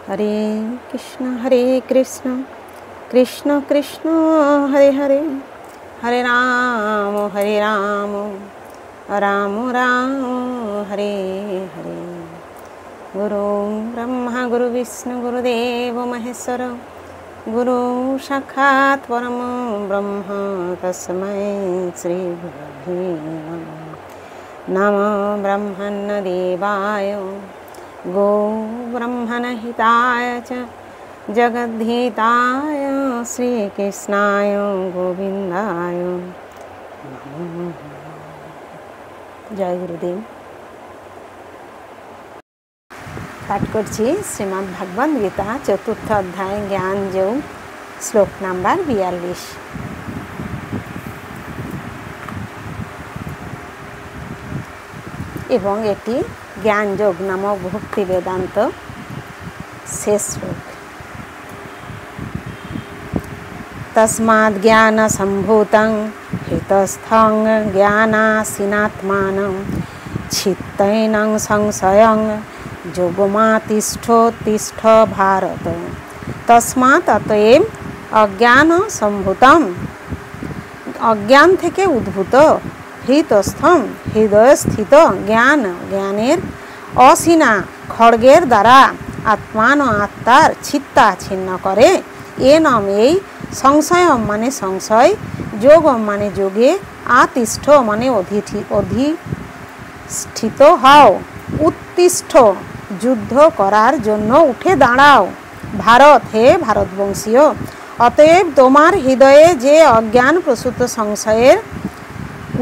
হরে কৃষ্ণ কৃষ্ণ কৃষ্ণ হরে হরে, হরে রাম রাম রাম হরে হরে। গুরু ব্রহ্মা গুরু বিষ্ণু গুরুদেব মহেশ্বর, গুরু সাক্ষাৎ পরম ব্রহ্ম তস্मै শ্রী গুরবে নমঃ। ব্রহ্মণ্য দেবায় গো ব্রহ্মণ হিতায় চ জগদ্ধিতায় শ্রীকৃষ্ণায় গোবিন্দায় নমঃ। জয় গুরুদেব। পাঠ করছি শ্রীমদ্ ভাগবত গীতা চতুর্থ অধ্যায় জ্ঞান যোগ, শ্লোক নাম্বার 42। এবং এটি জ্ঞান যোগ নামক ভক্তি বেদান্ত শেষ শ্লোক। তস্মাৎ জ্ঞান সম্ভূতং হিতস্থং জ্ঞানাসীনাত্মানং চিত্তৈনং সংশয়ং যোগমাতিষ্ঠোত্তিষ্ঠ ভারত। তস্মাৎ অতএব অজ্ঞান সম্ভূতম, অজ্ঞান থেকে উদ্ভূত, হৃতস্থম হৃদয়স্থিত জ্ঞান, জ্ঞানের অসীনা খড়গের দ্বারা আত্মান আত্মার ছিত্তা ছিন্ন করে। এ নাম এই, সংশয়ম মানে সংশয়, যোগম মানে যোগে, আতিষ্ঠ মানে অধিষ্ঠিত হও, উত্তিষ্ঠ যুদ্ধ করার জন্য উঠে দাঁড়াও। ভারত হে ভারতবংশীয়, অতএব তোমার হৃদয়ে যে অজ্ঞান প্রসূত সংশয়ের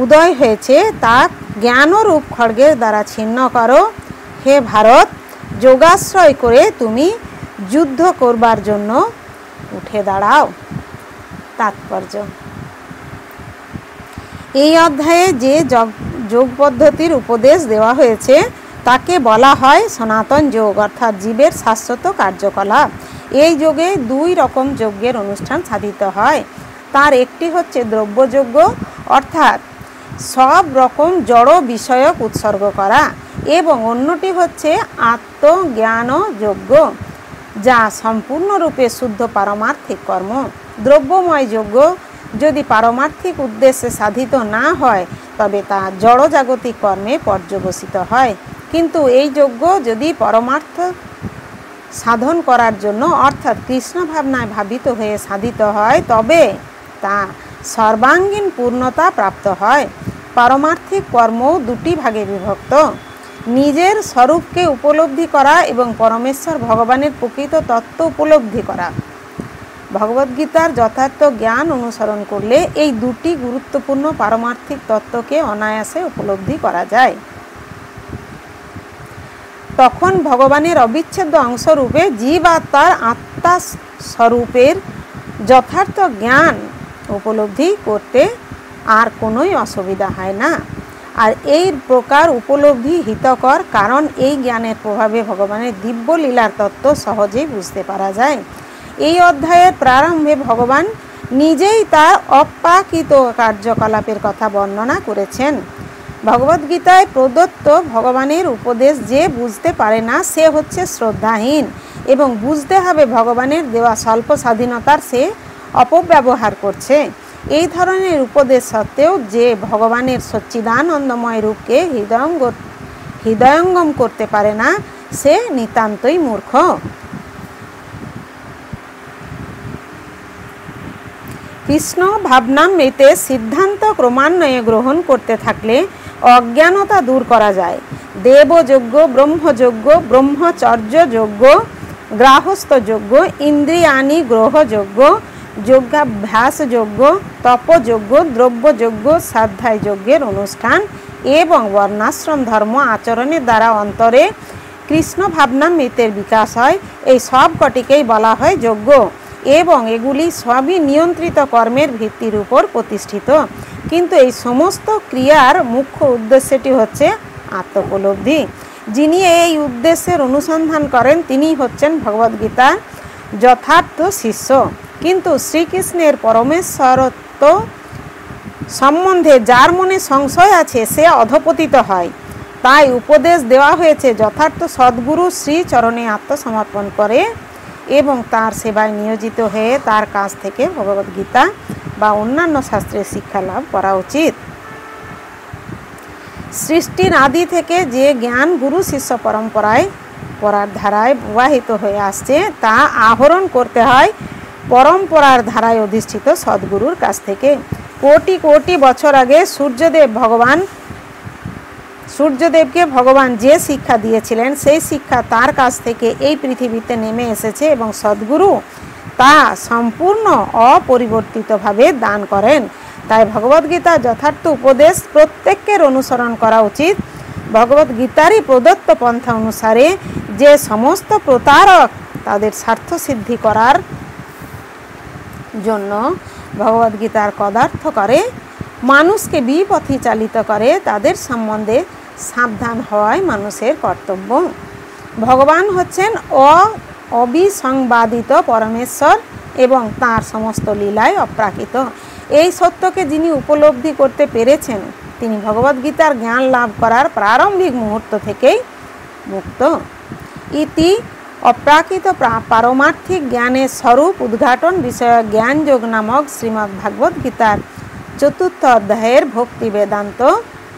উদয় হয়েছে তা জ্ঞানরূপ খড়গের দ্বারা ছিন্ন করো। হে ভারত, যোগাশ্রয় করে তুমি যুদ্ধ করবার জন্য উঠে দাঁড়াও। তাৎপর্য: এই অধ্যায়ে যে যোগ পদ্ধতির উপদেশ দেওয়া হয়েছে তাকে বলা হয় সনাতন যোগ, অর্থাৎ জীবের শাশ্বত কার্যকলাপ। এই যোগে দুই রকম যজ্ঞের অনুষ্ঠান সাধিত হয়। তার একটি হচ্ছে দ্রব্যযজ্ঞ, অর্থাৎ সব রকম জড় বিষয়ক উৎসর্গ করা, এবং অন্যটি হচ্ছে আত্মজ্ঞান যজ্ঞ, যা সম্পূর্ণরূপে শুদ্ধ পারমার্থিক কর্ম। দ্রব্যময় যজ্ঞ যদি পারমার্থিক উদ্দেশ্যে সাধিত না হয় তবে তা জড়জাগতিক কর্মে পর্যবসিত হয়। কিন্তু এই যজ্ঞ যদি পরমার্থ সাধন করার জন্য অর্থাৎ কৃষ্ণ ভাবনায় ভাবিত হয়ে সাধিত হয় তবে তা সর্বাঙ্গীন পূর্ণতা প্রাপ্ত হয়। পারমার্থিক কর্ম দুটি ভাগে বিভক্ত: নিজের স্বরূপকে উপলব্ধি করা এবং পরমেশ্বর ভগবানের প্রকৃত তত্ত্ব উপলব্ধি করা। ভগবদ্গীতার যথার্থ জ্ঞান অনুসরণ করলে এই দুটি গুরুত্বপূর্ণ পারমার্থিক তত্ত্বকে অনায়াসে উপলব্ধি করা যায়। তখন ভগবানের অবিচ্ছেদ্য অংশরূপে জীব আত্মার আত্মা স্বরূপের যথার্থ জ্ঞান উপলব্ধি করতে আর কোনোই অসুবিধা হয় না। আর এই প্রকার উপলব্ধি হিতকর, কারণ এই জ্ঞানের প্রভাবে ভগবানের দিব্য লীলার তত্ত্ব সহজেই বুঝতে পারা যায়। এই অধ্যায়ের প্রারম্ভে ভগবান নিজেই তার অপ্রাকৃত কার্যকলাপের কথা বর্ণনা করেছেন। ভগবদ্গীতায় প্রদত্ত ভগবানের উপদেশ যে বুঝতে পারে না সে হচ্ছে শ্রদ্ধাহীন, এবং বুঝতে হবে ভগবানের দেওয়া স্বল্প স্বাধীনতার সে অপব্যবহার করছে। এই ধরনের উপদেশ সত্ত্বেও যে ভগবানের সচ্চিদানন্দময় রূপকে হৃদয়ঙ্গম করতে পারে না সে নিতান্তই মূর্খ। কৃষ্ণ ভাবনামৃতে সিদ্ধান্ত ক্রমান্বয়ে গ্রহণ করতে থাকলে অজ্ঞানতা দূর করা যায়। দেবযজ্ঞ, ব্রহ্মযজ্ঞ, ব্রহ্মচর্য যজ্ঞ, গৃহস্থ যজ্ঞ, ইন্দ্রিয়াণি গ্রহযজ্ঞ, যোগাভ্যাস যজ্ঞ, তপযজ্ঞ, দ্রব্যযজ্ঞ, স্বাধ্যায় যজ্ঞের অনুষ্ঠান এবং বর্ণাশ্রম ধর্ম আচরণের দ্বারা অন্তরে কৃষ্ণ ভাবনামৃতের বিকাশ হয়। এই সব কটিকেই বলা হয় যজ্ঞ, এবং এগুলি সবই নিয়ন্ত্রিত কর্মের ভিত্তির উপর প্রতিষ্ঠিত। কিন্তু এই সমস্ত ক্রিয়ার মুখ্য উদ্দেশ্যটি হচ্ছে আত্মোপলব্ধি। যিনি এই উদ্দেশ্যের অনুসন্ধান করেন তিনি হচ্ছেন ভগবদ্গীতার যথার্থ শিষ্য। কিন্তু শ্রীকৃষ্ণের পরমেশ্বরত্ব সম্বন্ধে যার মনে সংশয় আছে সে অধঃপতিত হয়। তাই উপদেশ দেওয়া হয়েছে যথার্থ সদ্গুরু শ্রীচরণে আত্মসমর্পণ করে এবং তার সেবায় নিয়োজিত হয়ে তার কাছ থেকে ভগবদ্গীতা বা অন্যান্য শাস্ত্রের শিক্ষা লাভ করা উচিত। সৃষ্টির আদি থেকে যে জ্ঞান গুরু শিষ্য পরম্পরায় পরার ধারায় প্রবাহিত হয়ে আসছে তা আহরণ করতে হয় পরম্পরার ধারায় অধিষ্ঠিত সদ্গুরুর কাছ থেকে। কোটি কোটি বছর আগে সূর্যদেবকে ভগবান যে শিক্ষা দিয়েছিলেন সেই শিক্ষা তার কাছ থেকে এই পৃথিবীতে নেমে এসেছে এবং সদ্গুরু তা সম্পূর্ণ অপরিবর্তিতভাবে দান করেন। তাই ভগবদ্গীতা যথার্থ উপদেশ প্রত্যেকের অনুসরণ করা উচিত। ভগবদ্গীতারই প্রদত্ত পন্থা অনুসারে যে সমস্ত প্রতারক তাদের স্বার্থ সিদ্ধি করার জন্য ভগবদ্গীতার কদার্থ করে মানুষকে বিপথে চালিত করে তাদের সম্বন্ধে সাবধান হওয়াই মানুষের কর্তব্য। ভগবান হচ্ছেন অবিসংবাদিত পরমেশ্বর এবং তার সমস্ত লীলায় অপ্রাকৃত। এই সত্যকে যিনি উপলব্ধি করতে পেরেছেন তিনি ভগবদ্গীতার জ্ঞান লাভ করার প্রারম্ভিক মুহূর্ত থেকেই মুক্ত। ইতি অপ্রাকৃত পারমার্থিক জ্ঞানের স্বরূপ উদ্ঘাটন বিষয়ক জ্ঞানযোগ নামক শ্রীমদ্ ভাগবত গীতার ৪র্থ অধ্যায়ের ভক্তি বেদান্ত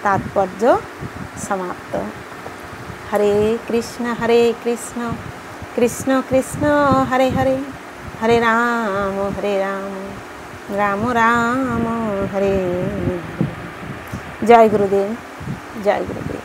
তাৎপর্য সমাপ্ত। হরে কৃষ্ণ কৃষ্ণ কৃষ্ণ হরে হরে, হরে রাম রাম রাম হরে হরে। জয় গুরুদেব, জয় গুরুদেব।